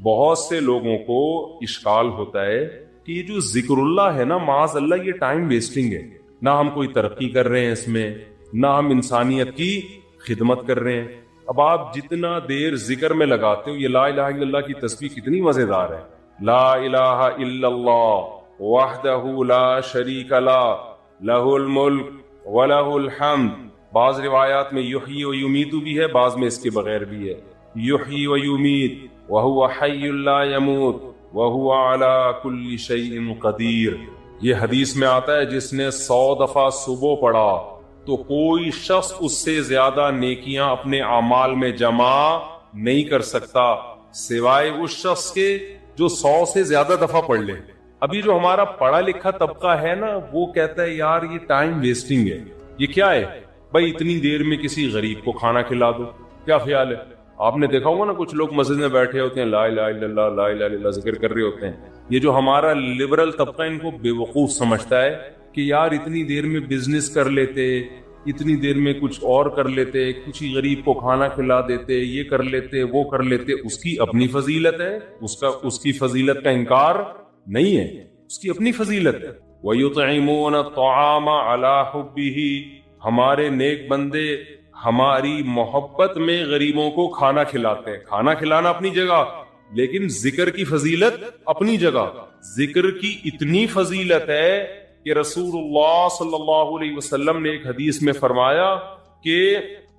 بہت سے لوگوں کو اشکال ہوتا ہے کہ یہ جو ذکر اللہ ہے نا، معاذ اللہ یہ ٹائم ویسٹنگ ہے، نہ ہم کوئی ترقی کر رہے ہیں اس میں، نہ ہم انسانیت کی خدمت کر رہے ہیں۔ اب آپ جتنا دیر ذکر میں لگاتے ہو، یہ لا الہ الا اللہ کی تسبیح کتنی مزیدار ہے، لا الہ الا اللہ وحدہ لا شریک لہ لہ الملک ولہ الحمد۔ بعض روایات میں یحیی و یمیت بھی ہے، بعض میں اس کے بغیر بھی ہے، یحیی و یمیت وہو حی لا یموت وہو علی کل شیء قدیر۔ یہ حدیث میں آتا ہے جس نے 100 دفعہ صبح پڑھا تو کوئی شخص اس سے زیادہ نیکیاں اپنے اعمال میں جمع نہیں کر سکتا سوائے اس شخص کے جو 100 سے زیادہ دفعہ پڑھ لے۔ ابھی جو ہمارا پڑھا لکھا طبقہ ہے نا، وہ کہتا ہے یار یہ ٹائم ویسٹنگ ہے۔ یہ کیا ہے بھائی؟ اتنی دیر میں کسی غریب کو کھانا کھلا دو، کیا خیال ہے؟ آپ نے دیکھا ہوگا نا، کچھ لوگ مسجد میں بیٹھے ہوتے ہیں، لا الہ الا اللہ لا الہ الا اللہ ذکر کر رہے ہوتے ہیں۔ یہ جو ہمارا لبرل طبقہ ان کو بے وقوف سمجھتا ہے کہ یار اتنی دیر میں بزنس کر لیتے، اتنی دیر میں کچھ اور کر لیتے، کسی غریب کو کھانا کھلا دیتے، یہ کر لیتے وہ کر لیتے۔ اس کی اپنی فضیلت ہے، اس کی فضیلت کا انکار نہیں ہے، اس کی اپنی فضیلت ہے۔ وَيُطْعِمُونَ الطَّعَامَ عَلَى حُبِّهِ، ہمارے نیک بندے ہماری محبت میں غریبوں کو کھانا کھلاتے ہیں۔ کھانا کھلانا اپنی جگہ، لیکن ذکر کی فضیلت اپنی جگہ۔ ذکر کی اتنی فضیلت ہے کہ رسول اللہ صلی اللہ علیہ وسلم نے ایک حدیث میں فرمایا کہ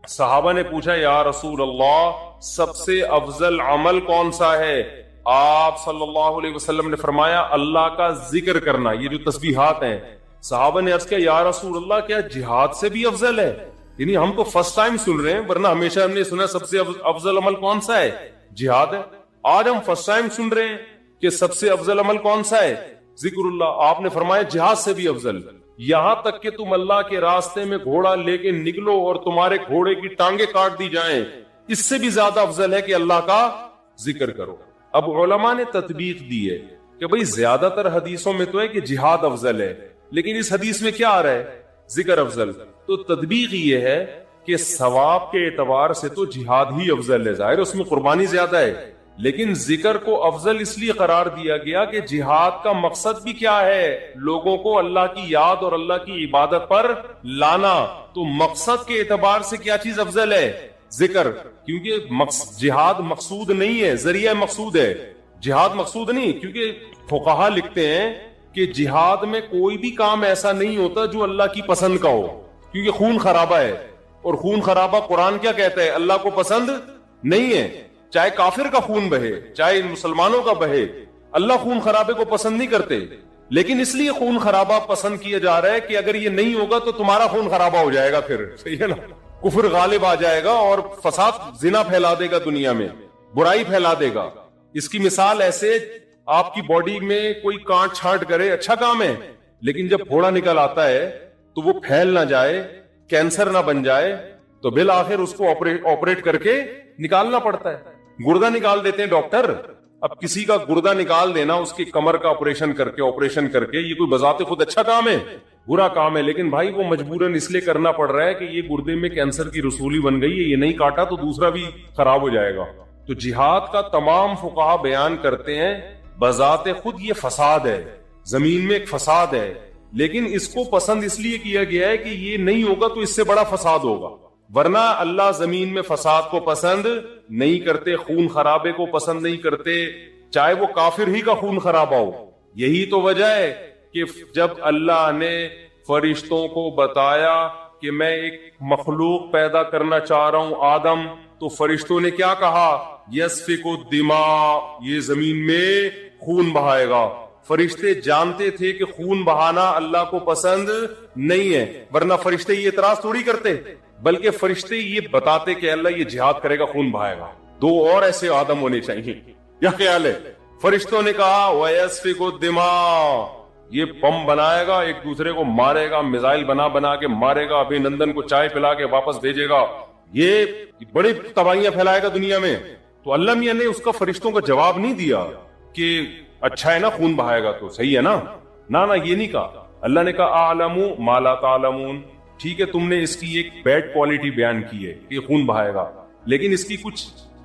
صحابہ نے پوچھا یا رسول اللہ سب سے افضل عمل کون سا ہے؟ آپ صلی اللہ علیہ وسلم نے فرمایا اللہ کا ذکر کرنا، یہ جو تسبیحات ہیں۔ صحابہ نے عرض کیا یا رسول اللہ کیا جہاد سے بھی افضل ہے؟ یعنی ہم تو فرسٹ ٹائم سن رہے ہیں، ورنہ ہمیشہ ہم نے سنا سب سے افضل عمل کون سا ہے؟ جہاد ہے۔ آج ہم فرسٹ ٹائم سن رہے ہیں کہ سب سے افضل عمل کون سا ہے؟ ذکر اللہ۔ آپ نے فرمایا جہاد سے بھی افضل، یہاں تک کہ تم اللہ کے راستے میں گھوڑا لے کے نکلو اور تمہارے گھوڑے کی ٹانگیں کاٹ دی جائیں، اس سے بھی زیادہ افضل ہے کہ اللہ کا ذکر کرو۔ اب علماء نے تطبیق دی ہے کہ بھئی زیادہ تر حدیثوں میں تو ہے کہ جہاد افضل ہے، لیکن اس حدیث میں کیا آ رہا ہے؟ ذکر افضل۔ تو تطبیق یہ ہے کہ ثواب کے اعتبار سے تو جہاد ہی افضل ہے، ظاہر اس میں قربانی زیادہ ہے، لیکن ذکر کو افضل اس لیے قرار دیا گیا کہ جہاد کا مقصد بھی کیا ہے؟ لوگوں کو اللہ کی یاد اور اللہ کی عبادت پر لانا۔ تو مقصد کے اعتبار سے کیا چیز افضل ہے؟ ذکر، کیونکہ جہاد مقصود نہیں ہے، ذریعہ مقصود ہے، جہاد مقصود نہیں۔ کیونکہ فقہا لکھتے ہیں کہ جہاد میں کوئی بھی کام ایسا نہیں ہوتا جو اللہ کی پسند کا ہو، کیونکہ خون خرابہ ہے، اور خون خرابہ قرآن کیا کہتا ہے؟ اللہ کو پسند نہیں ہے۔ چاہے کافر کا خون بہے، چاہے مسلمانوں کا بہے، اللہ خون خرابے کو پسند نہیں کرتے، لیکن اس لیے خون خرابہ پسند کیا جا رہا ہے کہ اگر یہ نہیں ہوگا تو تمہارا خون خرابہ ہو جائے گا، پھر صحیح ہے نا، کفر غالب آ جائے گا اور فساد، زنا پھیلا دے گا دنیا میں، برائی پھیلا دے گا۔ اس کی مثال ایسے، آپ کی باڈی میں کوئی کانٹ چھانٹ کرے اچھا کام ہے، لیکن جب پھوڑا نکل آتا ہے تو وہ پھیل نہ جائے، کینسر نہ بن جائے، تو بالآخر اس کو آپریٹ کر کے نکالنا پڑتا ہے۔ گردہ نکال دیتے ہیں ڈاکٹر۔ اب کسی کا گردہ نکال دینا، اس کی کمر کا آپریشن کر کے، یہ کوئی بذات خود اچھا کام ہے؟ برا کام ہے، لیکن بھائی وہ مجبوراً اس لیے کرنا پڑ رہا ہے کہ یہ گردے میں کینسر کی رسولی بن گئی ہے، یہ نہیں کاٹا تو دوسرا بھی خراب ہو جائے گا۔ تو جہاد کا تمام فقہا بیان کرتے ہیں بذات خود یہ فساد ہے، زمین میں ایک فساد ہے، لیکن اس کو پسند اس لیے کیا گیا ہے کہ یہ نہیں ہوگا تو اس سے بڑا فساد ہوگا، ورنہ اللہ زمین میں فساد کو پسند نہیں کرتے، خون خرابے کو پسند نہیں کرتے، چاہے وہ کافر ہی کا خون خرابہ ہو۔ یہی تو وجہ ہے کہ جب اللہ نے فرشتوں کو بتایا کہ میں ایک مخلوق پیدا کرنا چاہ رہا ہوں آدم، تو فرشتوں نے کیا کہا؟ یسفک الدماء، یہ زمین میں خون بہائے گا۔ فرشتے جانتے تھے کہ خون بہانا اللہ کو پسند نہیں ہے، ورنہ فرشتے یہ اعتراض تھوڑی کرتے، بلکہ فرشتے یہ بتاتے کہ اللہ یہ جہاد کرے گا، خون بہائے گا، دو اور ایسے آدم ہونے چاہیے۔ کیا خیال ہے؟ فرشتوں نے کہا وَيَسْفِكُ الدِّمَاء، یہ بم بنائے گا، ایک دوسرے کو مارے گا، میزائل بنا کے مارے گا، ابھی نندن کو چائے پلا کے واپس بھیجے گا، یہ بڑی تباہیاں پھیلائے گا دنیا میں۔ تو اللہ میاں نے اس کا فرشتوں کا جواب نہیں دیا کہ اچھا ہے نا خون بہائے گا تو صحیح ہے نا، نہ یہ نہیں کہا۔ اللہ نے کہا اعلم ما لا تعلمون، ٹھیک ہے تم نے اس کی ایک بیڈ کوالٹی بیان کی ہے کہ خون بہائے گا، لیکن اس کی کچھ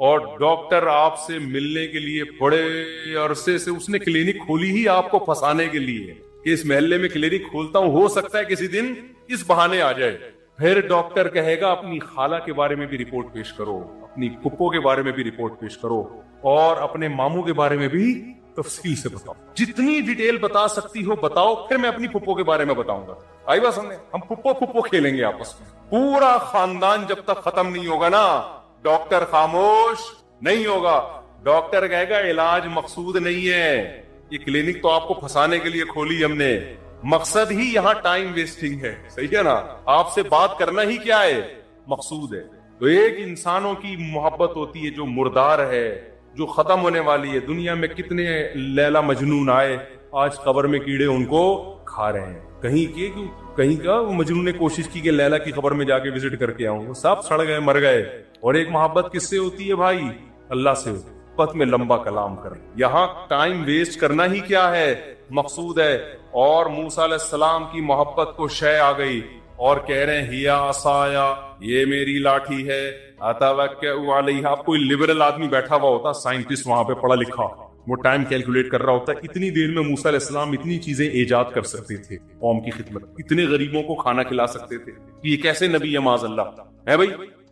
اور ڈاکٹر آپ سے ملنے کے لیے بڑے عرصے سے اس نے کلینک کھولی ہی آپ کو پھنسانے کے لیے کہ اس محلے میں کلینک کھولتا ہوں، ہو سکتا ہے کسی دن اس بہانے آ جائے. پھر ڈاکٹر کہے گا اپنی خالہ کے بارے میں بھی رپورٹ پیش کرو، اپنی پھپھو کے بارے میں بھی رپورٹ پیش کرو، اور اپنے ماموں کے بارے میں بھی تفصیل سے بتاؤ، جتنی ڈیٹیل بتا سکتی ہو بتاؤ. پھر میں اپنی پھپھو کے بارے میں بتاؤں گا. آئی بات سمجھے؟ ہم پھپھو کھیلیں گے آپس میں. پورا خاندان جب تک ختم نہیں ہوگا نا، ڈاکٹر خاموش نہیں ہوگا. ڈاکٹر کہے گا علاج مقصود نہیں ہے، یہ کلینک تو آپ کو پھنسانے کے لیے کھولی ہم نے، مقصد ہی یہاں ٹائم ویسٹنگ ہے. صحیح ہے نا؟ آپ سے بات کرنا ہی کیا ہے؟ مقصود ہے. تو ایک انسانوں کی محبت ہوتی ہے جو مردار ہے، جو ختم ہونے والی ہے. دنیا میں کتنے لیلا مجنون آئے، آج قبر میں کیڑے ان کو کھا رہے ہیں. کہیں کا وہ مجنون نے کوشش کی کہ لیلا کی قبر میں جا کے وزٹ کر کے آؤں، وہ سب سڑ گئے، مر گئے. اور ایک محبت کس سے ہوتی ہے بھائی؟ اللہ سے. پت میں لمبا کلام کریں. یہاں ٹائم ویسٹ کرنا ہی کیا ہے؟ مقصود ہے. اور موسیٰ علیہ السلام کی محبت کو شے آ گئی اور کہہ رہے ہیں ہیا عصایا، یہ میری لاٹھی ہے، اتوکئ علیہا. کوئی لبرل آدمی بیٹھا ہوا ہوتا، سائنٹسٹ وہاں پہ پڑھا لکھا، وہ ٹائم کیلکولیٹ کر رہا ہوتا ہے اتنی دیر میں موسیٰ علیہ السلام اتنی چیزیں ایجاد کر سکتے تھے قوم کی خدمت، اتنے غریبوں کو کھانا کھلا سکتے تھے. یہ کیسے نبی ہے معاذ اللہ ہے بھائی؟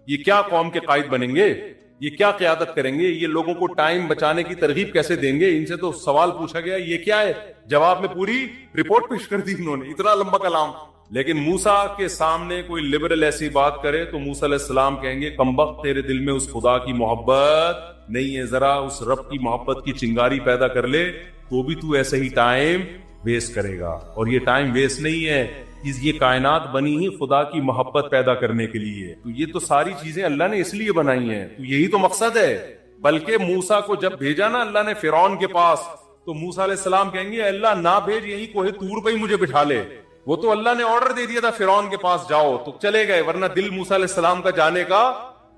یہ کیا قوم کے قائد بنیں گے؟ یہ کیا قیادت کریں گے؟ یہ لوگوں کو ٹائم بچانے کی ترغیب کیسے دیں گے؟ ان سے تو سوال پوچھا گیا یہ کیا ہے، جواب میں پوری رپورٹ پیش کر دی انہوں نے، اتنا لمبا کلام. لیکن موسیٰ کے سامنے کوئی لبرل ایسی بات کرے تو موسیٰ علیہ السلام کہیں گے کمبخت، تیرے دل میں اس خدا کی محبت نہیں ہے، ذرا اس رب کی محبت کی چنگاری پیدا کر لے تو بھی تو ایسے ہی ٹائم ویسٹ کرے گا. اور یہ ٹائم ویسٹ نہیں ہے، یہ کائنات بنی ہی خدا کی محبت پیدا کرنے کے لیے. تو یہ تو ساری چیزیں اللہ نے اس لیے بنائی ہیں، تو یہی تو مقصد ہے. بلکہ موسیٰ کو جب بھیجا نا اللہ نے فرعون کے پاس، تو موسیٰ علیہ السلام کہیں گے اللہ نہ بھیج، یہی کوہ طور پہ ہی مجھے بٹھا لے. وہ تو اللہ نے آرڈر دے دیا تھا فرعون کے پاس جاؤ، تو چلے گئے، ورنہ دل موسیٰ علیہ السلام کا جانے کا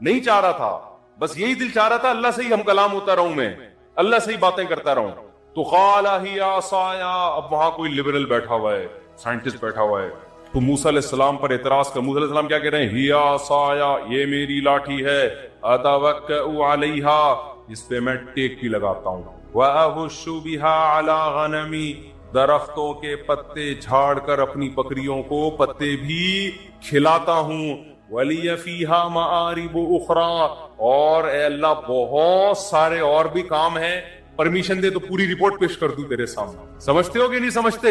نہیں چاہ رہا تھا. بس یہی دل چاہ رہا تھا اللہ سے ہی ہم کلام ہوتا رہوں، میں اللہ سے ہی باتیں کرتا رہوں. تو قال ہی عصایا، اب وہاں کوئی لبرل بیٹھا ہوا ہے، سائنٹسٹ بیٹھا ہوا ہے، تو موسیٰ علیہ السلام پر اعتراض کر. موسیٰ علیہ السلام کیا کہہ رہے ہیں؟ ہیا عصایا، یہ میری لاٹھی ہے، اتوکئ علیہا، اس پہ میں ٹیک بھی لگاتا ہوں، واہش بہا علی غنمی، درختوں کے پتے جھاڑ کر اپنی بکریوں کو پتے بھی کھلاتا ہوں. ولی فیہا معارب اخری، اور اے اللہ بہت سارے اور بھی کام ہیں، پرمیشن دے تو پوری رپورٹ پیش کر دوں تیرے سامنے. سمجھتے ہو کہ نہیں سمجھتے؟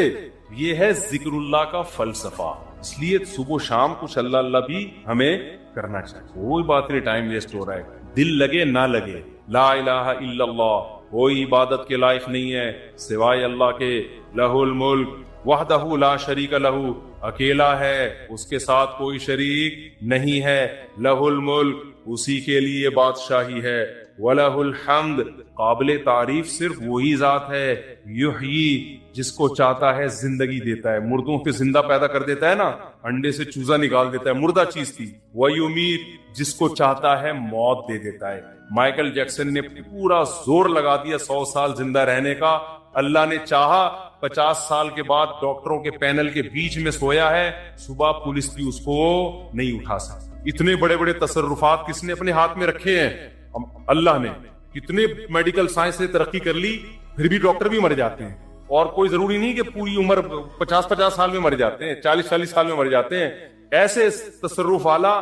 یہ ہے ذکر اللہ کا فلسفہ. اس لیے صبح و شام کچھ اللہ اللہ بھی ہمیں کرنا چاہیے. کوئی بات نہیں ٹائم ویسٹ ہو رہا ہے، دل لگے نہ لگے، لا الہ الا اللہ، کوئی عبادت کے لائق نہیں ہے سوائے اللہ کے. لہ الملک وحدہ لا شریک لہ، اکیلا ہے، اس کے ساتھ کوئی شریک نہیں ہے. لہ الملک، اسی کے لیے بادشاہی ہے. وَلَهُ الْحَمْدِ، قابل تعریف صرف وہی ذات ہے. یحیی، جس کو چاہتا ہے زندگی دیتا ہے، مردوں کے زندہ پیدا کر دیتا ہے نا، انڈے سے چوزا نکال دیتا ہے، مردہ چیز تھی. وَيُمِيتُ، جس کو چاہتا ہے موت دے دیتا ہے. مائیکل جیکسن نے پورا زور لگا دیا 100 سال زندہ رہنے کا، اللہ نے چاہا 50 سال کے بعد ڈاکٹروں کے پینل کے بیچ میں سویا ہے، صبح پولیس بھی اس کو نہیں اٹھا سکتی. اتنے بڑے بڑے تصرفات کس نے اپنے ہاتھ میں رکھے ہیں؟ اللہ نے. کتنے میڈیکل سائنس سے ترقی کر لی، پھر بھی ڈاکٹر بھی مر جاتے ہیں. اور کوئی ضروری نہیں کہ پوری عمر 50 سال میں مر جاتے ہیں، 40 سال میں مر جاتے ہیں. ایسے تصرف والا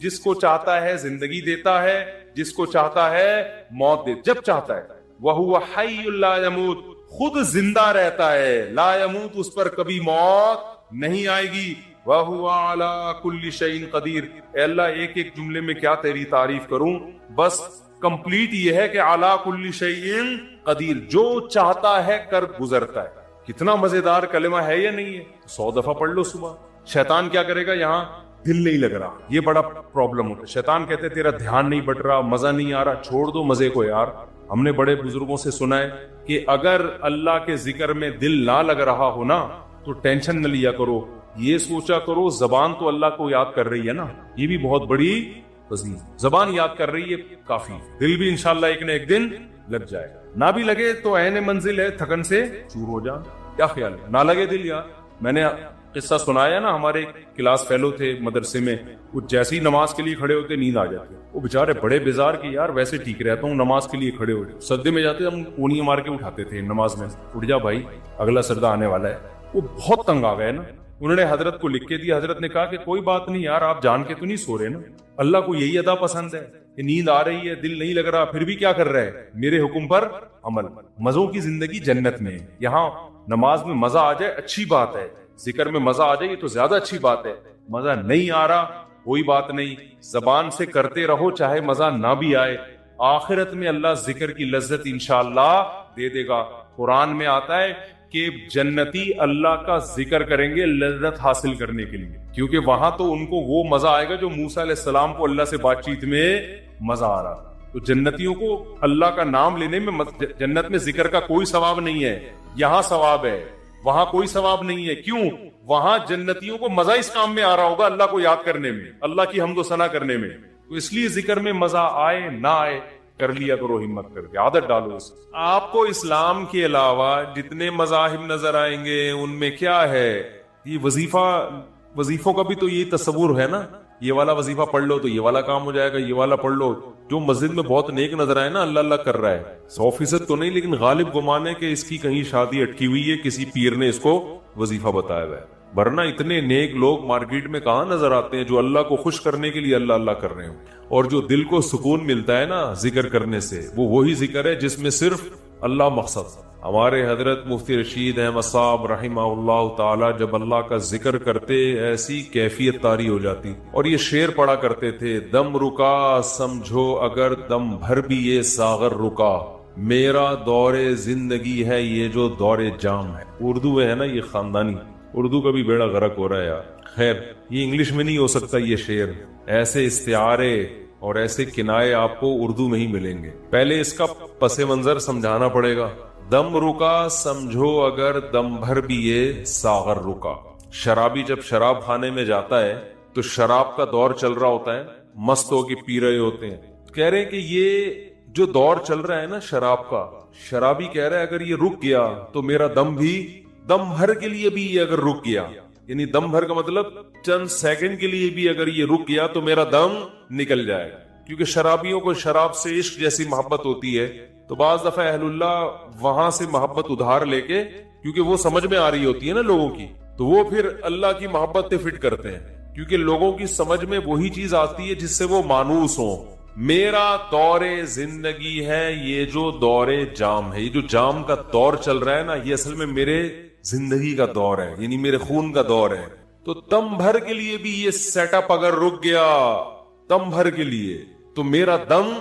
جس کو چاہتا ہے زندگی دیتا ہے، جس کو چاہتا ہے موت دے، جب چاہتا ہے. وَهُوَ حَيٌّ لَا يَمُوتُ، خود زندہ رہتا ہے، لا يموت، اس پر کبھی موت نہیں آئے گی. وَهُوَ عَلَى كُلِّ شَيْءٍ قَدِيرٌ. اے اللہ ایک ایک جملے میں کیا تیری تعریف کروں، بس کمپلیٹ یہ ہے کہ عَلَى كُلِّ شَيْءٍ قدیر، جو چاہتا ہے کر گزرتا ہے. کتنا مزیدار کلمہ ہے یا نہیں ہے؟ 100 دفعہ پڑھ لو صبح. شیطان کیا کرے گا؟ یہاں دل نہیں لگ رہا، یہ بڑا پرابلم ہوتا ہے. شیطان کہتے تیرا دھیان نہیں بٹ رہا، مزہ نہیں آ رہا، چھوڑ دو مزے کو یار. ہم نے بڑے بزرگوں سے سنا ہے کہ اگر اللہ کے ذکر میں دل نہ لگ رہا ہو نا تو ٹینشن نہ لیا کرو، یہ سوچا کرو زبان تو اللہ کو یاد کر رہی ہے نا، یہ بھی بہت بڑی فضیلت. زبان یاد کر رہی ہے کافی، دل بھی انشاءاللہ ایک نہ ایک دن لگ جائے گا. نہ بھی لگے تو عین منزل ہے، تھکن سے چور ہو جا. کیا خیال ہے؟ نہ لگے دل یار. میں نے قصہ سنایا نا, ہمارے کلاس فیلو تھے مدرسے میں, وہ جیسے ہی نماز کے لیے کھڑے ہوتے نیند آ جاتے, وہ بےچارے بڑے بیزار کہ یار ویسے ٹھیک رہتا ہوں نماز کے لیے کھڑے ہو جائے, سجدے میں جاتے ہم اونیاں مار کے اٹھاتے تھے نماز میں, اٹھ جا بھائی اگلا سجدہ آنے والا ہے. وہ بہت تنگ آ گئے نا, انہوں نے حضرت کو لکھ کے دیا, حضرت نے کہا کہ کوئی بات نہیں یار, آپ جان کے تو نہیں سو رہے نا, اللہ کو یہی ادا پسند ہے کہ نیند آ رہی ہے, دل نہیں لگ رہا, پھر بھی کیا کر رہے ہیں, میرے حکم پر عمل. مزوں کی زندگی جنت میں, یہاں نماز میں مزہ آ جائے اچھی بات ہے, ذکر میں مزہ آ جائے تو زیادہ اچھی بات ہے. مزہ نہیں آ رہا کوئی بات نہیں, زبان سے کرتے رہو چاہے مزہ نہ بھی آئے, آخرت میں اللہ ذکر کی لذت انشاءاللہ دے دے گا. قرآن میں آتا ہے کہ جنتی اللہ کا ذکر کریں گے لذت حاصل کرنے کے لیے, کیونکہ وہاں تو ان کو وہ مزہ آئے گا جو موسیٰ علیہ السلام کو اللہ سے بات چیت میں مزہ آ رہا. تو جنتیوں کو اللہ کا نام لینے میں, جنت میں ذکر کا کوئی ثواب نہیں ہے, یہاں ثواب ہے, وہاں کوئی ثواب نہیں ہے. کیوں؟ وہاں جنتیوں کو مزہ اس کام میں آ رہا ہوگا, اللہ کو یاد کرنے میں, اللہ کی حمد و ثنا کرنے میں. تو اس لیے ذکر میں مزہ آئے نہ آئے کر لیا کرو, ہمت کر کے عادت ڈالو. آپ کو اسلام کے علاوہ جتنے مذاہب نظر آئیں گے ان میں کیا ہے, یہ وظیفوں کا بھی تو یہ تصور ہے نا, یہ والا وظیفہ پڑھ لو تو یہ والا کام ہو جائے گا, یہ والا پڑھ لو. جو مسجد میں بہت نیک نظر آئے نا, اللہ اللہ کر رہا ہے, 100% تو نہیں لیکن غالب گمان ہے کہ اس کی کہیں شادی اٹکی ہوئی ہے, کسی پیر نے اس کو وظیفہ بتایا ہوا ہے. ورنہ اتنے نیک لوگ مارکیٹ میں کہاں نظر آتے ہیں جو اللہ کو خوش کرنے کے لیے اللہ اللہ کر رہے ہوں. اور جو دل کو سکون ملتا ہے نا ذکر کرنے سے, وہ وہی ذکر ہے جس میں صرف اللہ مقصد. ہمارے حضرت مفتی رشید احمد صاحب رحمہ اللہ تعالی جب اللہ کا ذکر کرتے ایسی کیفیت طاری ہو جاتی, اور یہ شعر پڑھا کرتے تھے, دم رکا سمجھو اگر دم بھر بھی یہ ساغر رکا, میرا دور زندگی ہے یہ جو دور جام ہے. اردو ہے نا یہ خاندانی, اردو کا بھی بیڑا غرق ہو رہا ہے یار. خیر یہ انگلش میں نہیں ہو سکتا یہ شعر, ایسے استعارے اور ایسے کنائے آپ کو اردو میں ہی ملیں گے. پہلے اس کا پس منظر سمجھانا پڑے گا. دم رکا سمجھو اگر دم بھر بھی یہ ساغر رکا. شرابی جب شراب خانے میں جاتا ہے تو شراب کا دور چل رہا ہوتا ہے, مست ہو کے پی رہے ہوتے ہیں. کہہ رہے ہیں کہ یہ جو دور چل رہا ہے نا شراب کا, شرابی کہہ رہا ہے اگر یہ رک گیا تو میرا دم بھی, دم بھر کے لیے بھی یہ اگر رک گیا, یعنی دم بھر کا مطلب چند سیکنڈ کے لیے بھی اگر یہ رک گیا تو میرا دم نکل جائے گا. کیونکہ شرابیوں کو شراب سے عشق جیسی محبت ہوتی ہے, تو بعض دفعہ اہل اللہ وہاں سے محبت ادھار لے کے, کیونکہ وہ سمجھ میں آ رہی ہوتی ہے نا لوگوں کی, تو وہ پھر اللہ کی محبت پہ فٹ کرتے ہیں, کیونکہ لوگوں کی سمجھ میں وہی چیز آتی ہے جس سے وہ مانوس ہوں. میرا دور زندگی ہے یہ جو دور جام ہے, یہ جو جام کا دور چل رہا ہے نا یہ اصل میں میرے زندگی کا دور ہے, یعنی میرے خون کا دور ہے. تو دم بھر کے لیے بھی یہ سیٹ اپ اگر رک گیا, دم بھر کے لیے, تو میرا دم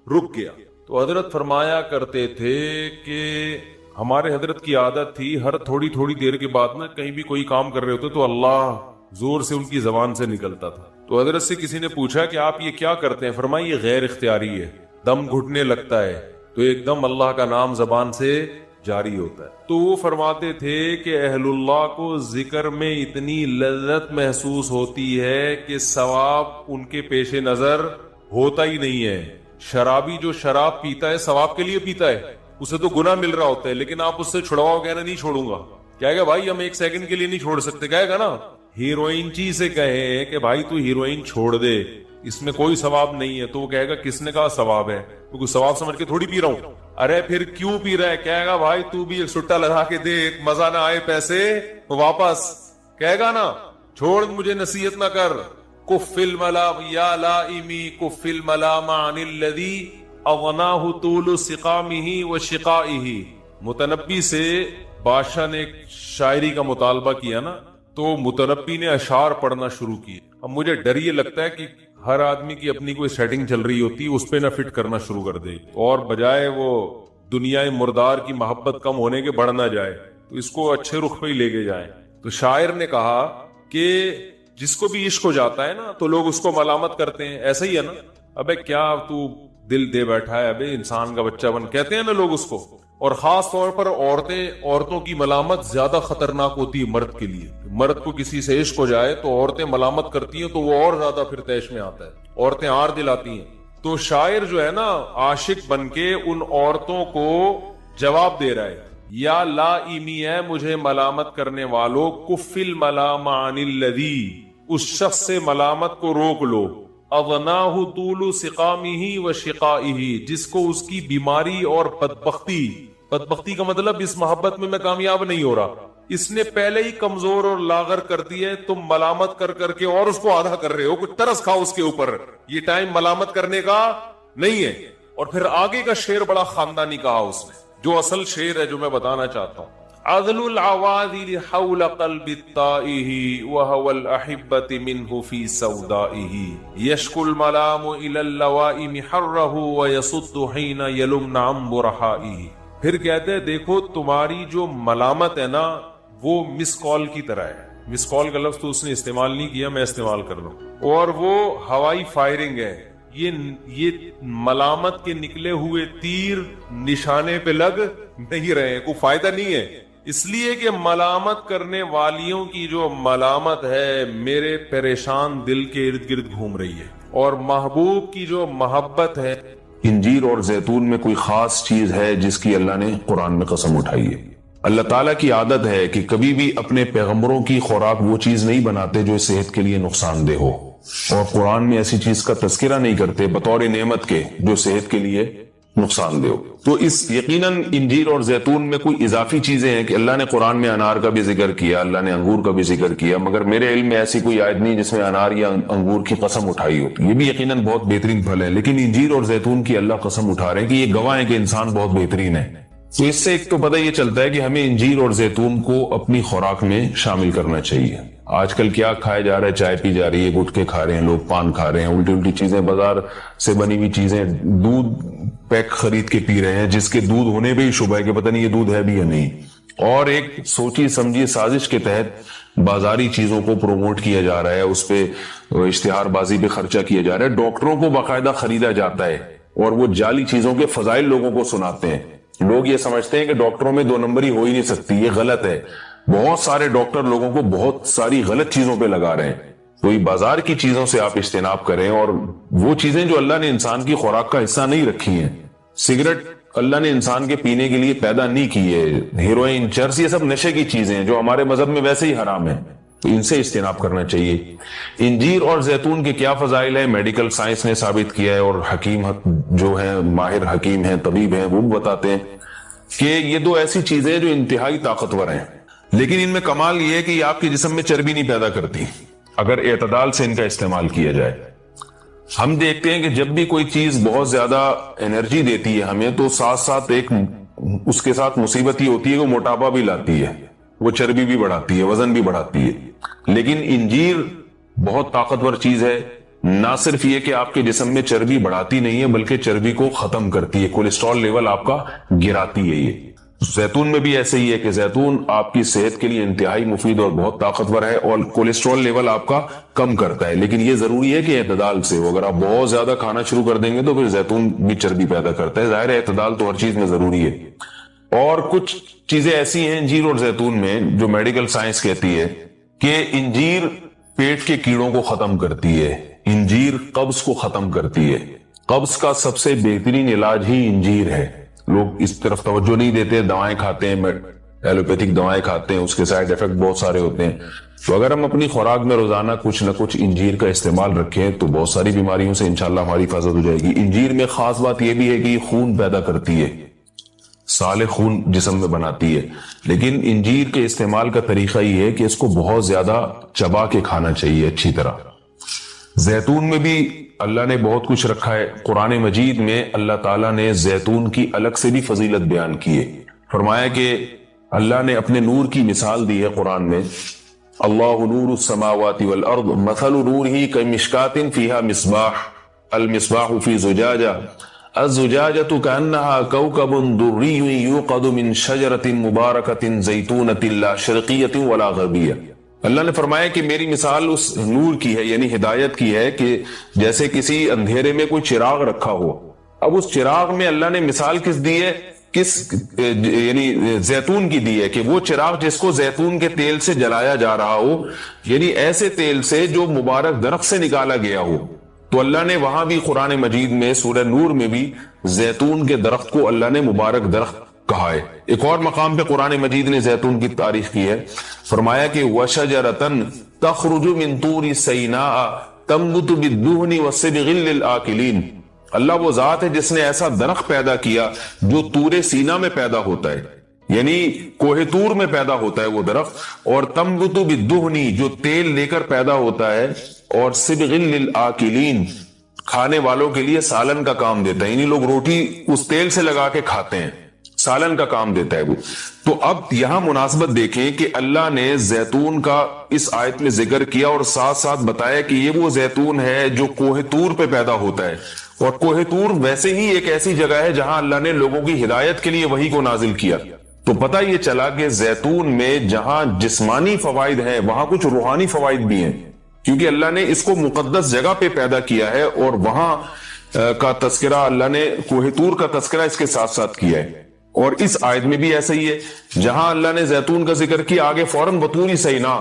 رک گیا. تو حضرت فرمایا کرتے تھے کہ ہمارے حضرت کی عادت تھی ہر تھوڑی تھوڑی دیر کے بعد نا کہیں بھی کوئی کام کر رہے ہوتے تو اللہ زور سے ان کی زبان سے نکلتا تھا. تو حضرت سے کسی نے پوچھا کہ آپ یہ کیا کرتے ہیں, فرمایا یہ غیر اختیاری ہے, دم گھٹنے لگتا ہے تو ایک دم اللہ کا نام زبان سے جاری ہوتا ہے. تو وہ فرماتے تھے کہ اہل اللہ کو ذکر میں اتنی لذت محسوس ہوتی ہے کہ ثواب ان کے پیش نظر ہوتا ہی نہیں ہے. شرابی جو شراب پیتا ہے ثواب کے لیے پیتا ہے, اسے تو گناہ مل رہا ہوتا ہے, لیکن آپ اس سے چھڑواؤ کہنا نہیں چھوڑوں گا, کہے گا بھائی ہم ایک سیکنڈ کے لیے نہیں چھوڑ سکتے, کہے گا نا. ہیروئن چی سے کہے کہ بھائی تو ہیروئن چھوڑ دے, اس میں کوئی ثواب نہیں ہے, تو وہ کہے گا کس نے کہا ثواب ہے, کیونکہ ثواب سمجھ کے تھوڑی پی رہا ہوں. ارے پھر کیوں پی رہا ہے, کہے گا بھائی تو بھی ایک سٹا لگا کے دے, مزہ نہ آئے پیسے واپس, کہے گا نا چھوڑ مجھے نصیحت نہ کر. کف الملام یا لائمی کف الملام عن الذی اغناہ طول سقامہ و شقائہ. متنبی سے بادشاہ نے ایک شاعری کا مطالبہ کیا نا, تو متنبی نے اشعار پڑھنا شروع کیے. اب مجھے ڈر یہ لگتا ہے کہ ہر آدمی کی اپنی کوئی سیٹنگ چل رہی ہوتی ہے, اس پہ نہ فٹ کرنا شروع کر دے, اور بجائے وہ دنیا مردار کی محبت کم ہونے کے بڑھ نہ جائے, تو اس کو اچھے رخ پہ ہی لے کے جائیں. تو شاعر نے کہا کہ جس کو بھی عشق ہو جاتا ہے نا تو لوگ اس کو ملامت کرتے ہیں, ایسا ہی ہے نا, ابے کیا تو دل دے بیٹھا ہے, ابے انسان کا بچہ بن, کہتے ہیں نا لوگ اس کو. اور خاص طور پر عورتوں کی ملامت زیادہ خطرناک ہوتی ہے مرد کے لیے. مرد کو کسی سے عشق ہو جائے تو عورتیں ملامت کرتی ہیں, تو وہ اور زیادہ پھر تیش میں آتا ہے, عورتیں آر دلاتی ہیں. تو شاعر جو ہے نا عاشق بن کے ان عورتوں کو جواب دے رہا ہے, یا لائمی ہے مجھے ملامت کرنے والوں، کف الملام عن الذی، اس شخص سے ملامت کو روک لو، اغناہ طول سقامہ و شقائہ، جس کو اس کی بیماری اور بدبختی کا مطلب اس محبت میں کامیاب نہیں ہو رہا، اس نے پہلے ہی کمزور اور لاغر کر دی ہے، تم ملامت کر کے اور اس کو آدھا کر رہے ہو، کچھ ترس کھاؤ اس کے اوپر، یہ ٹائم ملامت کرنے کا نہیں ہے۔ اور پھر آگے کا شعر بڑا خاندانی کہا اس نے، جو اصل شعر ہے جو میں بتانا چاہتا ہوں، عذل العواذل حول قلب الطائه وهو الأحبة منه في سودائه يشكو الملام إلى اللوائم حره ويصد حين يلمن عن برحائه۔ پھر کہتے ہیں دیکھو تمہاری جو ملامت ہے نا وہ مس کال کی طرح ہے، مس کال کا لفظ تو اس نے استعمال نہیں کیا، میں استعمال کر لوں، اور وہ ہوائی فائرنگ ہے، یہ ملامت کے نکلے ہوئے تیر نشانے پہ لگ نہیں رہے ہیں، کوئی فائدہ نہیں ہے، اس لیے کہ ملامت کرنے والیوں کی جو ملامت ہے میرے پریشان دل کے ارد گرد گھوم رہی ہے، اور محبوب کی جو محبت ہے۔ انجیر اور زیتون میں کوئی خاص چیز ہے جس کی اللہ نے قرآن میں قسم اٹھائی ہے۔ اللہ تعالیٰ کی عادت ہے کہ کبھی بھی اپنے پیغمبروں کی خوراک وہ چیز نہیں بناتے جو صحت کے لیے نقصان دہ ہو، اور قرآن میں ایسی چیز کا تذکرہ نہیں کرتے بطور نعمت کے جو صحت کے لیے نقصان دہ ہو۔ تو اس یقیناً انجیر اور زیتون میں کوئی اضافی چیزیں ہیں کہ اللہ نے قرآن میں انار کا بھی ذکر کیا، اللہ نے انگور کا بھی ذکر کیا، مگر میرے علم میں ایسی کوئی آیت نہیں جس میں انار یا انگور کی قسم اٹھائی ہوتی، یہ بھی یقیناً بہت بہترین پھل ہے، لیکن انجیر اور زیتون کی اللہ قسم اٹھا رہے ہیں کہ یہ گواہ ہے کہ انسان بہت بہترین ہے۔ تو اس سے ایک تو پتہ یہ چلتا ہے کہ ہمیں انجیر اور زیتون کو اپنی خوراک میں شامل کرنا چاہیے۔ آج کل کیا کھایا جا رہا ہے، چائے پی جا رہی ہے، گٹکے کھا رہے ہیں لوگ، پان کھا رہے ہیں، الٹی چیزیں، بازار سے بنی ہوئی چیزیں، دودھ پیک خرید کے پی رہے ہیں جس کے دودھ ہونے پہ ہی شبہ ہے کہ پتہ نہیں یہ دودھ ہے بھی یا نہیں، اور ایک سوچی سمجھی سازش کے تحت بازاری چیزوں کو پروموٹ کیا جا رہا ہے، اس پہ اشتہار بازی پہ خرچہ کیا جا رہا ہے، ڈاکٹروں کو باقاعدہ خریدا جاتا ہے اور وہ جعلی چیزوں کے فضائل لوگوں کو سناتے ہیں۔ لوگ یہ سمجھتے ہیں کہ ڈاکٹروں میں دو نمبری ہو ہی نہیں سکتی، یہ غلط ہے، بہت سارے ڈاکٹر لوگوں کو بہت ساری غلط چیزوں پہ لگا رہے ہیں۔ تو یہ بازار کی چیزوں سے آپ اجتناب کریں، اور وہ چیزیں جو اللہ نے انسان کی خوراک کا حصہ نہیں رکھی ہیں، سگریٹ اللہ نے انسان کے پینے کے لیے پیدا نہیں کی ہے، ہیروئن، چرس، یہ سب نشے کی چیزیں ہیں جو ہمارے مذہب میں ویسے ہی حرام ہیں، تو ان سے اجتناب کرنا چاہیے۔ انجیر اور زیتون کے کیا فضائل ہیں میڈیکل سائنس نے ثابت کیا ہے، اور حکیم جو ہیں ماہر حکیم ہیں، طبیب ہیں، وہ بتاتے ہیں کہ یہ دو ایسی چیزیں جو انتہائی طاقتور ہیں، لیکن ان میں کمال یہ ہے کہ یہ آپ کے جسم میں چربی نہیں پیدا کرتی اگر اعتدال سے ان کا استعمال کیا جائے۔ ہم دیکھتے ہیں کہ جب بھی کوئی چیز بہت زیادہ انرجی دیتی ہے ہمیں، تو ساتھ ساتھ ایک اس کے ساتھ مصیبت یہ ہوتی ہے کہ موٹاپا بھی لاتی ہے، وہ چربی بھی بڑھاتی ہے، وزن بھی بڑھاتی ہے۔ لیکن انجیر بہت طاقتور چیز ہے، نہ صرف یہ کہ آپ کے جسم میں چربی بڑھاتی نہیں ہے بلکہ چربی کو ختم کرتی ہے، کولیسٹرول لیول آپ کا گراتی ہے۔ یہ زیتون میں بھی ایسے ہی ہے کہ زیتون آپ کی صحت کے لیے انتہائی مفید اور بہت طاقتور ہے، اور کولیسٹرول لیول آپ کا کم کرتا ہے، لیکن یہ ضروری ہے کہ اعتدال سے ہو۔ اگر آپ بہت زیادہ کھانا شروع کر دیں گے تو پھر زیتون بھی چربی پیدا کرتا ہے، ظاہر ہے اعتدال تو ہر چیز میں ضروری ہے۔ اور کچھ چیزیں ایسی ہیں انجیر اور زیتون میں جو میڈیکل سائنس کہتی ہے کہ انجیر پیٹ کے کیڑوں کو ختم کرتی ہے، انجیر قبض کو ختم کرتی ہے، قبض کا سب سے بہترین علاج ہی انجیر ہے۔ لوگ اس طرف توجہ نہیں دیتے، دوائیں کھاتے ہیں، ایلوپیتھک دوائیں کھاتے ہیں، اس کے سائیڈ ایفیکٹ بہت سارے ہوتے ہیں۔ تو اگر ہم اپنی خوراک میں روزانہ کچھ نہ کچھ انجیر کا استعمال رکھیں تو بہت ساری بیماریوں سے انشاءاللہ ہماری حفاظت ہو جائے گی۔ انجیر میں خاص بات یہ بھی ہے کہ یہ خون پیدا کرتی ہے، صالح خون جسم میں بناتی ہے، لیکن انجیر کے استعمال کا طریقہ یہ ہے کہ اس کو بہت زیادہ چبا کے کھانا چاہیے اچھی طرح۔ زیتون میں بھی اللہ نے بہت کچھ رکھا ہے، قرآن مجید میں اللہ تعالیٰ نے زیتون کی الگ سے بھی فضیلت بیان کی ہے، فرمایا کہ اللہ نے اپنے نور کی مثال دی ہے قرآن میں، اللہ نور السماوات والارض مثل نورہ کمشکات فیہا مصباح المصباح فی زجاجہ الزجاجۃ کأنہا کوکب دری یوقد من شجرۃ مبارکۃ زیتونۃ لا شرقیۃ ولا غربیہ۔ اللہ نے فرمایا کہ میری مثال اس نور کی ہے، یعنی ہدایت کی ہے، کہ جیسے کسی اندھیرے میں کوئی چراغ رکھا ہو۔ اب اس چراغ میں اللہ نے مثال کس دی ہے، یعنی زیتون کی دی ہے، کہ وہ چراغ جس کو زیتون کے تیل سے جلایا جا رہا ہو، یعنی ایسے تیل سے جو مبارک درخت سے نکالا گیا ہو۔ تو اللہ نے وہاں بھی قرآن مجید میں سورہ نور میں بھی زیتون کے درخت کو اللہ نے مبارک درخت کہا ہے۔ ایک اور مقام پہ قرآن مجید نے زیتون کی تعریف کی ہے، فرمایا کہ وَشَجَرَةً تَخْرُجُ مِن طُورِ سَيْنَاءَ تَنبُتُ بِالدُّهْنِ وَالصِّبْغِ لِلْآكِلِينَ۔ اللہ وہ ذات ہے جس نے ایسا درخت پیدا کیا جو طور سینا میں پیدا ہوتا ہے، یعنی کوہ طور میں پیدا ہوتا ہے وہ درخت، اور تنبت بالدہن جو تیل لے کر پیدا ہوتا ہے، اور صبغ للآکلین کھانے والوں کے لیے سالن کا کام دیتا ہے، یعنی لوگ روٹی اس تیل سے لگا کے کھاتے ہیں، سالن کا کام دیتا ہے وہ۔ تو اب یہاں مناسبت دیکھیں کہ اللہ نے زیتون کا اس آیت میں ذکر کیا اور ساتھ ساتھ بتایا کہ یہ وہ زیتون ہے جو کوہ طور پہ پیدا ہوتا ہے، اور کوہ طور ویسے ہی ایک ایسی جگہ ہے جہاں اللہ نے لوگوں کی ہدایت کے لیے وحی کو نازل کیا۔ تو پتہ یہ چلا کہ زیتون میں جہاں جسمانی فوائد ہیں وہاں کچھ روحانی فوائد بھی ہیں، کیونکہ اللہ نے اس کو مقدس جگہ پہ پیدا کیا ہے، اور وہاں کا تذکرہ اللہ نے کوہ طور کا تذکرہ اس کے ساتھ ساتھ کیا ہے۔ اور اس آیت میں بھی ایسا ہی ہے، جہاں اللہ نے زیتون کا ذکر کیا آگے فوراً بطور سینا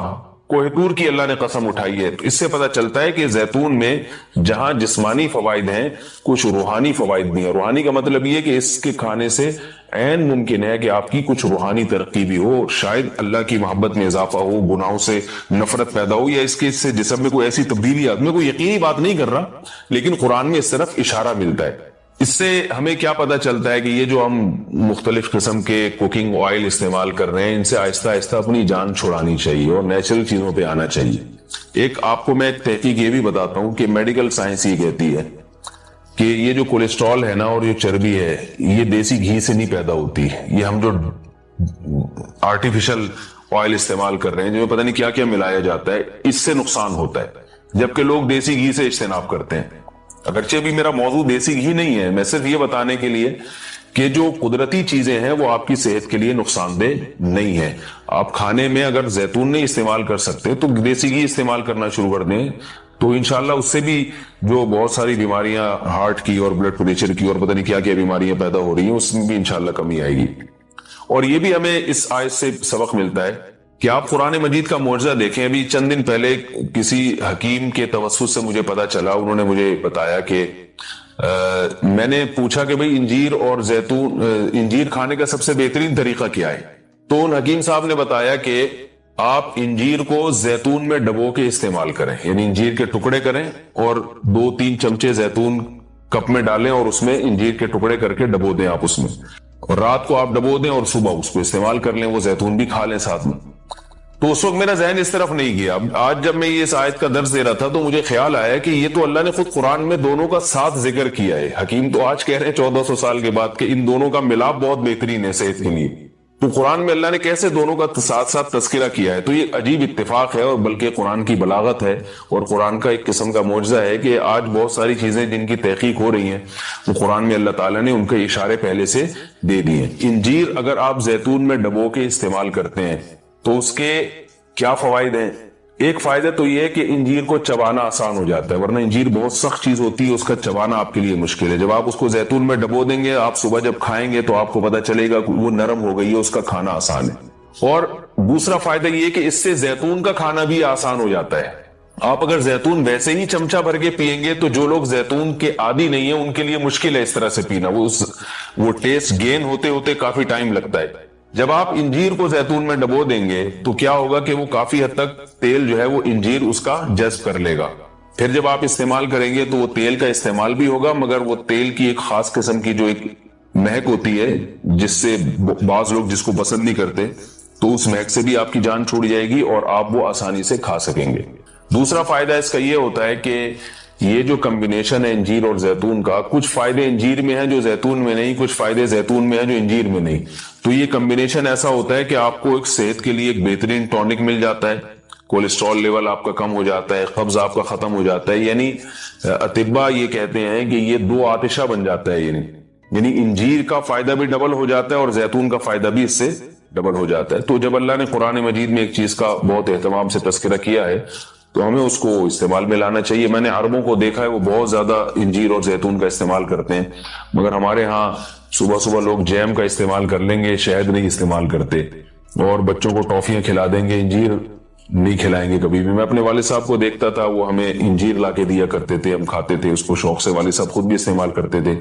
کوہ طور کی اللہ نے قسم اٹھائی ہے۔ تو اس سے پتہ چلتا ہے کہ زیتون میں جہاں جسمانی فوائد ہیں کچھ روحانی فوائد بھی ہیں۔ روحانی کا مطلب یہ کہ اس کے کھانے سے عین ممکن ہے کہ آپ کی کچھ روحانی ترقی بھی ہو، شاید اللہ کی محبت میں اضافہ ہو، گناہوں سے نفرت پیدا ہو، یا اس کے سے جسم میں کوئی ایسی تبدیلی آتی۔ میں کوئی یقینی بات نہیں کر رہا، لیکن قرآن میں اس طرف اشارہ ملتا ہے۔ اس سے ہمیں کیا پتہ چلتا ہے کہ یہ جو ہم مختلف قسم کے کوکنگ آئل استعمال کر رہے ہیں، ان سے آہستہ آہستہ اپنی جان چھڑانی چاہیے اور نیچرل چیزوں پہ آنا چاہیے۔ ایک آپ کو میں ایک تحقیق یہ بھی بتاتا ہوں کہ میڈیکل سائنس یہ کہتی ہے کہ یہ جو کولیسٹرول ہے نا اور یہ چربی ہے، یہ دیسی گھی سے نہیں پیدا ہوتی، یہ ہم جو آرٹیفیشل آئل استعمال کر رہے ہیں جو پتہ نہیں کیا کیا ملایا جاتا ہے، اس سے نقصان ہوتا ہے، جبکہ لوگ دیسی گھی سے اجتناب کرتے ہیں۔ اگرچہ بھی میرا موضوع دیسی گھی نہیں ہے، میں صرف یہ بتانے کے لیے کہ جو قدرتی چیزیں ہیں وہ آپ کی صحت کے لیے نقصان دہ نہیں ہے۔ آپ کھانے میں اگر زیتون نہیں استعمال کر سکتے تو دیسی گھی استعمال کرنا شروع کر دیں، تو انشاءاللہ اس سے بھی جو بہت ساری بیماریاں ہارٹ کی اور بلڈ پریشر کی اور پتہ نہیں کیا کیا بیماریاں پیدا ہو رہی ہیں اس میں بھی انشاءاللہ کمی آئے گی۔ اور یہ بھی ہمیں اس آیت سے سبق ملتا ہے کہ آپ قرآن مجید کا معجزہ دیکھیں۔ ابھی چند دن پہلے کسی حکیم کے توسط سے مجھے پتا چلا، انہوں نے مجھے بتایا کہ میں نے پوچھا کہ بھئی انجیر اور زیتون، انجیر کھانے کا سب سے بہترین طریقہ کیا ہے؟ تو ان حکیم صاحب نے بتایا کہ آپ انجیر کو زیتون میں ڈبو کے استعمال کریں، یعنی انجیر کے ٹکڑے کریں اور 2-3 چمچے زیتون کپ میں ڈالیں اور اس میں انجیر کے ٹکڑے کر کے ڈبو دیں آپ اس میں، اور رات کو آپ ڈبو دیں اور صبح اس کو استعمال کر لیں، وہ زیتون بھی کھا لیں ساتھ میں۔ تو اس وقت میرا ذہن اس طرف نہیں گیا۔ آج جب میں یہ اس آیت کا درس دے رہا تھا تو مجھے خیال آیا کہ یہ تو اللہ نے خود قرآن میں دونوں کا ساتھ ذکر کیا ہے۔ حکیم تو آج کہہ رہے ہیں 1400 سال کے بعد کہ ان دونوں کا ملاپ بہت بہترین ہے صحت کے لیے، تو قرآن میں اللہ نے کیسے دونوں کا ساتھ ساتھ تذکرہ کیا ہے؟ تو یہ عجیب اتفاق ہے، اور بلکہ قرآن کی بلاغت ہے اور قرآن کا ایک قسم کا معجزہ ہے کہ آج بہت ساری چیزیں جن کی تحقیق ہو رہی ہیں وہ قرآن میں اللہ تعالیٰ نے ان کے اشارے پہلے سے دے دیے۔ انجیر اگر آپ زیتون میں ڈبو کے استعمال کرتے ہیں تو اس کے کیا فوائد ہیں؟ ایک فائدہ تو یہ ہے کہ انجیر کو چبانا آسان ہو جاتا ہے، ورنہ انجیر بہت سخت چیز ہوتی ہے، اس کا چبانا آپ کے لیے مشکل ہے۔ جب آپ اس کو زیتون میں ڈبو دیں گے، آپ صبح جب کھائیں گے تو آپ کو پتہ چلے گا کہ وہ نرم ہو گئی ہے، اس کا کھانا آسان ہے۔ اور دوسرا فائدہ یہ ہے کہ اس سے زیتون کا کھانا بھی آسان ہو جاتا ہے۔ آپ اگر زیتون ویسے ہی چمچہ بھر کے پیئیں گے تو جو لوگ زیتون کے عادی نہیں ہیں ان کے لیے مشکل ہے اس طرح سے پینا، وہ ٹیسٹ گین ہوتے ہوتے کافی ٹائم لگتا ہے۔ جب آپ انجیر کو زیتون میں ڈبو دیں گے تو کیا ہوگا کہ وہ کافی حد تک تیل جو ہے وہ انجیر اس کا جذب کر لے گا، پھر جب آپ استعمال کریں گے تو وہ تیل کا استعمال بھی ہوگا، مگر وہ تیل کی ایک خاص قسم کی جو ایک مہک ہوتی ہے جس سے بعض لوگ جس کو پسند نہیں کرتے، تو اس مہک سے بھی آپ کی جان چھوٹ جائے گی اور آپ وہ آسانی سے کھا سکیں گے۔ دوسرا فائدہ اس کا یہ ہوتا ہے کہ یہ جو کمبینیشن ہے انجیر اور زیتون کا، کچھ فائدے انجیر میں ہیں جو زیتون میں نہیں، کچھ فائدے زیتون میں ہیں جو انجیر میں نہیں، تو یہ کمبینیشن ایسا ہوتا ہے کہ آپ کو ایک صحت کے لیے ایک بہترین ٹونک مل جاتا ہے، کولیسٹرول لیول آپ کا کم ہو جاتا ہے، قبض آپ کا ختم ہو جاتا ہے، یعنی اطباء یہ کہتے ہیں کہ یہ 2 آتشہ بن جاتا ہے، یعنی انجیر کا فائدہ بھی ڈبل ہو جاتا ہے اور زیتون کا فائدہ بھی اس سے ڈبل ہو جاتا ہے۔ تو جب اللہ نے قرآن مجید میں ایک چیز کا بہت اہتمام سے تذکرہ کیا ہے تو ہمیں اس کو استعمال میں لانا چاہیے۔ میں نے عربوں کو دیکھا ہے وہ بہت زیادہ انجیر اور زیتون کا استعمال کرتے ہیں، مگر ہمارے ہاں صبح صبح لوگ جیم کا استعمال کر لیں گے، شہد نہیں استعمال کرتے، اور بچوں کو ٹافیاں کھلا دیں گے، انجیر نہیں کھلائیں گے کبھی بھی. میں اپنے والد صاحب کو دیکھتا تھا, وہ ہمیں انجیر لا کے دیا کرتے تھے, ہم کھاتے تھے اس کو شوق سے, والد صاحب خود بھی استعمال کرتے تھے.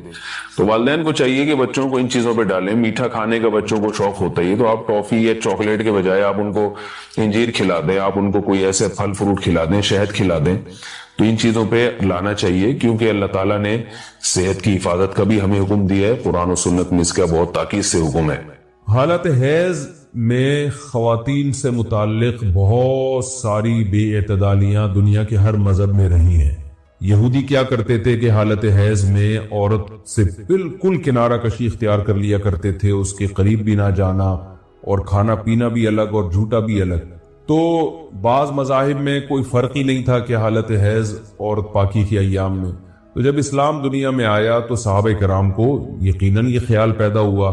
تو والدین کو چاہیے کہ بچوں کو ان چیزوں پہ ڈالیں. میٹھا کھانے کا بچوں کو شوق ہوتا ہی, تو آپ ٹافی یا چاکلیٹ کے بجائے آپ ان کو انجیر کھلا دیں, آپ ان کو کوئی ایسے پھل فروٹ کھلا دیں, شہد کھلا دیں. تو ان چیزوں پہ لانا چاہیے, کیونکہ اللہ تعالیٰ نے صحت کی حفاظت کا بھی ہمیں حکم دیا ہے, قرآن و سنت میں اس کا بہت تاکید سے حکم ہے. حالت حیض میں خواتین سے متعلق بہت ساری بے اعتدالیاں دنیا کے ہر مذہب میں رہی ہیں. یہودی کیا کرتے تھے کہ حالت حیض میں عورت سے بالکل کنارہ کشی اختیار کر لیا کرتے تھے, اس کے قریب بھی نہ جانا, اور کھانا پینا بھی الگ اور جھوٹا بھی الگ. تو بعض مذاہب میں کوئی فرق ہی نہیں تھا کہ حالت حیض عورت پاکی کے ایام میں. تو جب اسلام دنیا میں آیا تو صحابہ کرام کو یقیناً یہ خیال پیدا ہوا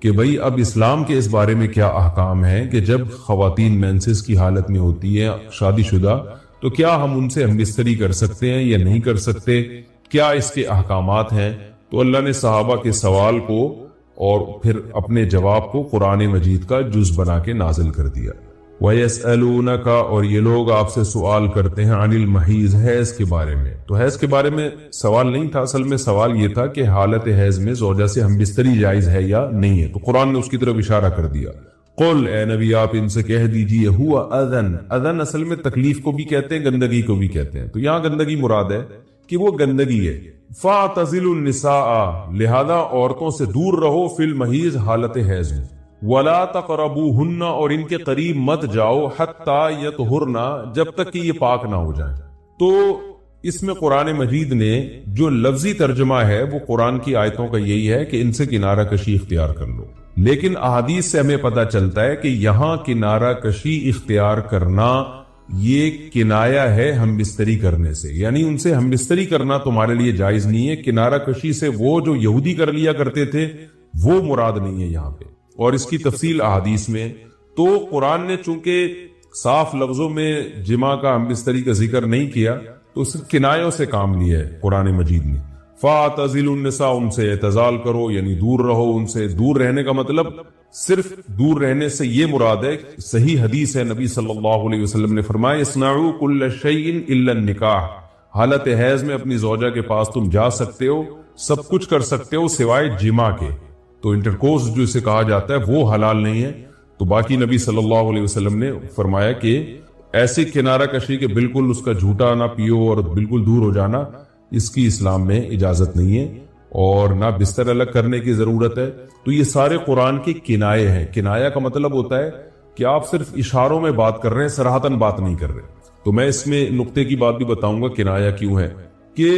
کہ بھئی اب اسلام کے اس بارے میں کیا احکام ہیں کہ جب خواتین مینسز کی حالت میں ہوتی ہیں شادی شدہ, تو کیا ہم ان سے ہم بستری کر سکتے ہیں یا نہیں کر سکتے, کیا اس کے احکامات ہیں. تو اللہ نے صحابہ کے سوال کو اور پھر اپنے جواب کو قرآن مجید کا جز بنا کے نازل کر دیا. وَيَسْأَلُونَكَ, اور یہ لوگ آپ سے سوال کرتے ہیں, عَنِ الْمَحِيضِ, حیض کے بارے میں. تو حیض کے بارے میں سوال نہیں تھا, اصل میں سوال یہ تھا کہ حالت حیض میں زوجہ سے ہم بستری جائز ہے یا نہیں ہے. تو قرآن نے اس کی طرف اشارہ کر دیا. قل, اے نبی آپ ان سے کہہ دیجئے, ہوا اذن, اذن اصل میں تکلیف کو بھی کہتے ہیں, گندگی کو بھی کہتے ہیں. تو یہاں گندگی مراد ہے کہ وہ گندگی ہے. فَاعْتَزِلُوا النِّسَاءَ, لہذا عورتوں سے دور رہو, فی المحیض, حالت حیض میں. وَلَا تَقْرَبُوهُنَّ, اور ان کے قریب مت جاؤ, حَتَّى يَطْهُرْنَ, جب تک کہ یہ پاک نہ ہو جائیں. تو اس میں قرآن مجید نے جو لفظی ترجمہ ہے وہ قرآن کی آیتوں کا یہی ہے کہ ان سے کنارہ کشی اختیار کر لو. لیکن احادیث سے ہمیں پتہ چلتا ہے کہ یہاں کنارہ کشی اختیار کرنا یہ کنایا ہے ہم بستری کرنے سے, یعنی ان سے ہم بستری کرنا تمہارے لیے جائز نہیں ہے. کنارہ کشی سے وہ جو یہودی کر لیا کرتے تھے وہ مراد نہیں ہے یہاں پہ, اور اس کی تفصیل احادیث میں. تو قرآن نے چونکہ صاف لفظوں میں جماع کا ہم بستری کا ذکر نہیں کیا تو صرف کنایوں سے کام لیا ہے قرآن مجید نے. فَاعْتَزِلُوا النِّسَاءَ, ان سے اعتزال کرو, یعنی دور رہو ان سے. دور رہنے کا مطلب صرف دور رہنے سے یہ مراد ہے. صحیح حدیث ہے, نبی صلی اللہ علیہ وسلم نے فرمایا, اصنعوا كل شيء الا النکاح, حالت حیض میں اپنی زوجہ کے پاس تم جا سکتے ہو, سب کچھ کر سکتے ہو سوائے جماع کے. تو انٹرکورس جو اسے کہا جاتا ہے وہ حلال نہیں ہے. تو باقی نبی صلی اللہ علیہ وسلم نے فرمایا کہ ایسی کنارہ کشی کے بالکل اس کا جھوٹا نہ پیو اور بالکل دور ہو جانا, اس کی اسلام میں اجازت نہیں ہے, اور نہ بستر الگ کرنے کی ضرورت ہے. تو یہ سارے قرآن کے کنائے ہیں. کنایا کا مطلب ہوتا ہے کہ آپ صرف اشاروں میں بات کر رہے ہیں, صراحتاً بات نہیں کر رہے. تو میں اس میں نقطے کی بات بھی بتاؤں گا کنایا کیوں ہے. کہ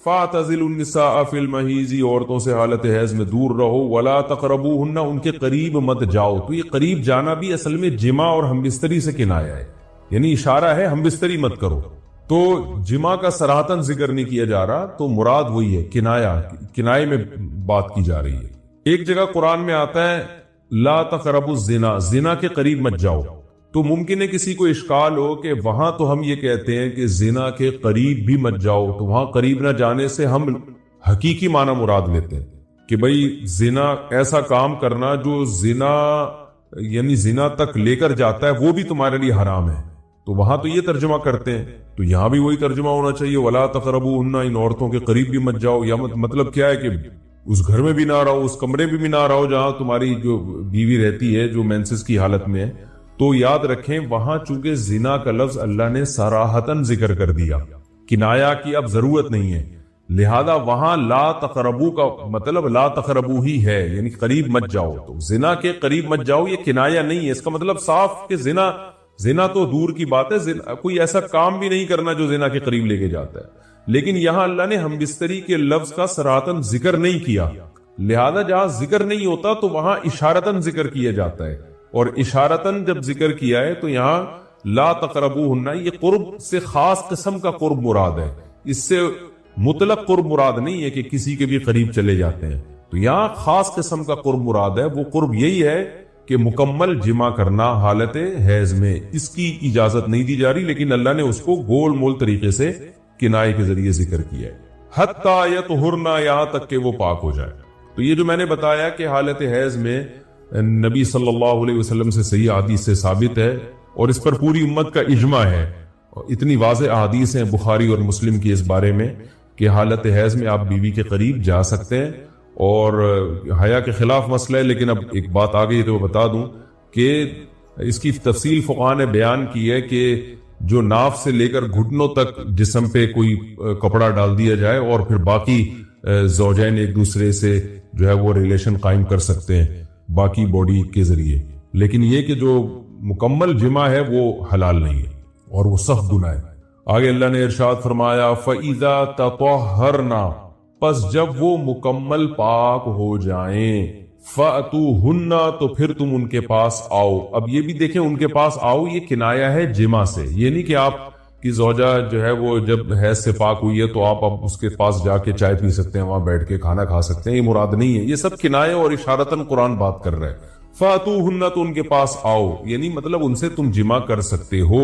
فَاعْتَزِلُوا النِّسَاءَ فِي الْمَحِيضِ, عورتوں سے حالت حیض میں دور رہو, وَلَا تَقْرَبُوهُنَّ, ان کے قریب مت جاؤ. تو یہ قریب جانا بھی اصل میں جماع اور ہم بستری سے کنایا ہے, یعنی اشارہ ہے ہم بستری مت کرو. تو جماع کا صراحتاً ذکر نہیں کیا جا رہا, تو مراد وہی ہے کنایا, کنائے میں بات کی جا رہی ہے. ایک جگہ قرآن میں آتا ہے لا تقربوا الزنا, زنا کے قریب مت جاؤ. تو ممکن ہے کسی کو اشکال ہو کہ وہاں تو ہم یہ کہتے ہیں کہ زنا کے قریب بھی مت جاؤ, تو وہاں قریب نہ جانے سے ہم حقیقی معنی مراد لیتے ہیں کہ بھئی زنا ایسا کام کرنا جو زنا یعنی زنا تک لے کر جاتا ہے وہ بھی تمہارے لیے حرام ہے. تو وہاں تو یہ ترجمہ کرتے ہیں, تو یہاں بھی وہی ترجمہ ہونا چاہیے, ولا تقربوهن, ان عورتوں کے قریب بھی مت جاؤ. یا مطلب کیا ہے کہ اس گھر میں بھی نہ رہو, اس کمرے میں بھی نہ رہو جہاں تمہاری جو بیوی رہتی ہے جو مینسز کی حالت میں ہے. تو یاد رکھیں وہاں چونکہ زنا کا لفظ اللہ نے صراحتاً ذکر کر دیا, کنایا کی اب ضرورت نہیں ہے, لہذا وہاں لا تقربو کا مطلب لا تقربو ہی ہے, یعنی قریب مت جاؤ. تو زنا کے قریب مت جاؤ یہ کنایا نہیں ہے, اس کا مطلب صاف کہ زنا تو دور کی بات ہے, کوئی ایسا کام بھی نہیں کرنا جو زنا کے قریب لے کے جاتا ہے. لیکن یہاں اللہ نے ہم بستری کے لفظ کا صراحتاً ذکر نہیں کیا, لہذا جہاں ذکر نہیں ہوتا تو وہاں اشارتاً ذکر کیا جاتا ہے, اور اشارتاً جب ذکر کیا ہے تو یہاں لا تقربوہن, یہ قرب سے خاص قسم کا قرب مراد ہے, اس سے مطلق قرب مراد نہیں ہے کہ کسی کے بھی قریب چلے جاتے ہیں. تو یہاں خاص قسم کا قرب مراد ہے. وہ قرب یہی ہے کہ مکمل جمع کرنا حالت حیض میں, اس کی اجازت نہیں دی جا رہی, لیکن اللہ نے اس کو گول مول طریقے سے کنائے کے ذریعے ذکر کیا ہے. حتی یطہرن, یہاں تک کہ وہ پاک ہو جائے. تو یہ جو میں نے بتایا کہ حالت حیض میں نبی صلی اللہ علیہ وسلم سے صحیح حدیث سے ثابت ہے اور اس پر پوری امت کا اجماع ہے. اتنی واضح احادیث ہیں بخاری اور مسلم کی اس بارے میں کہ حالت حیض میں آپ بیوی کے قریب جا سکتے ہیں. اور حیا کے خلاف مسئلہ ہے، لیکن اب ایک بات آ گئی تو وہ بتا دوں کہ اس کی تفصیل فقہاء نے بیان کی ہے کہ جو ناف سے لے کر گھٹنوں تک جسم پہ کوئی کپڑا ڈال دیا جائے اور پھر باقی زوجین ایک دوسرے سے جو ہے وہ ریلیشن قائم کر سکتے ہیں باقی باڈی کے ذریعے، لیکن یہ کہ جو مکمل جمع ہے وہ حلال نہیں ہے اور وہ سخت گناہ ہے. آگے اللہ نے ارشاد فرمایا فَإِذَا تَطَهَّرْنَا، پس جب وہ مکمل پاک ہو جائیں، فَأْتُوهُنَّ، تو پھر تم ان کے پاس آؤ. اب یہ بھی دیکھیں ان کے پاس آؤ یہ کنایا ہے جمع سے، یہ نہیں کہ آپ کی زوجہ جو ہے وہ جب حیض سے پاک ہوئی ہے تو آپ اب اس کے پاس جا کے چائے پی سکتے ہیں، وہاں بیٹھ کے کھانا کھا سکتے ہیں، یہ مراد نہیں ہے. یہ سب کنایہ اور اشارتاً قرآن بات کر رہا ہے. فَأْتُوهُنَّ، تو ان کے پاس آؤ، یعنی مطلب ان سے تم جمع کر سکتے ہو،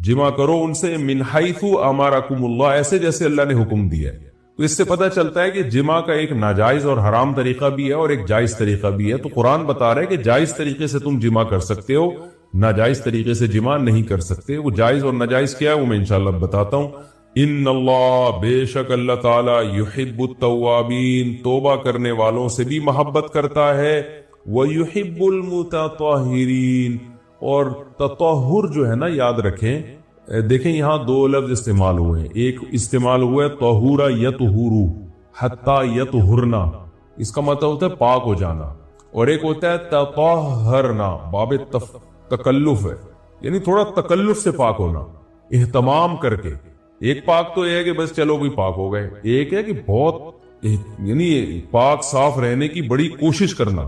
جمع کرو ان سے من حیث امرکم اللہ، ایسے جیسے اللہ نے حکم دیا ہے. تو اس سے پتہ چلتا ہے کہ جمع کا ایک ناجائز اور حرام طریقہ بھی ہے اور ایک جائز طریقہ بھی ہے. تو قرآن بتا رہا ہے کہ جائز طریقے سے تم جمع کر سکتے ہو، ناجائز طریقے سے جمع نہیں کر سکتے. وہ جائز اور ناجائز کیا ہے وہ میں انشاءاللہ بتاتا ہوں. ان اللہ، بے شک اللہ تعالی، یحب التوابین، توبہ کرنے والوں سے بھی محبت کرتا ہے، ویحب المتطہرین، اور تطہر جو ہے نا یاد رکھیں، دیکھیں یہاں دو لفظ استعمال ہوئے ہیں. ایک استعمال ہوا ہے طہورا یطہرو حتی یطہرنا، اس کا مطلب ہوتا ہے پاک ہو جانا، اور ایک ہوتا ہے تطہرنا، باب تکلف ہے، یعنی تھوڑا تکلف سے پاک ہونا، اہتمام کر کے. ایک پاک تو یہ ہے کہ بس چلو بھی پاک ہو گئے، ایک ہے کہ بہت یعنی پاک صاف رہنے کی بڑی کوشش کرنا.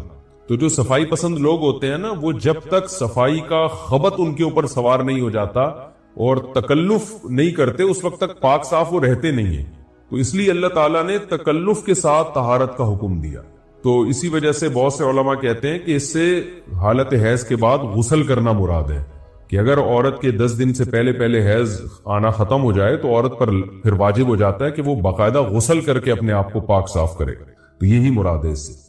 تو جو صفائی پسند لوگ ہوتے ہیں نا، وہ جب تک صفائی کا خبط ان کے اوپر سوار نہیں ہو جاتا اور تکلف نہیں کرتے اس وقت تک پاک صاف وہ رہتے نہیں ہیں. تو اس لیے اللہ تعالیٰ نے تکلف کے ساتھ طہارت کا حکم دیا. تو اسی وجہ سے بہت سے علماء کہتے ہیں کہ اس سے حالت حیض کے بعد غسل کرنا مراد ہے، کہ اگر عورت کے 10 دن سے پہلے حیض آنا ختم ہو جائے تو عورت پر پھر واجب ہو جاتا ہے کہ وہ باقاعدہ غسل کر کے اپنے آپ کو پاک صاف کرے. تو یہی مراد ہے اس سے.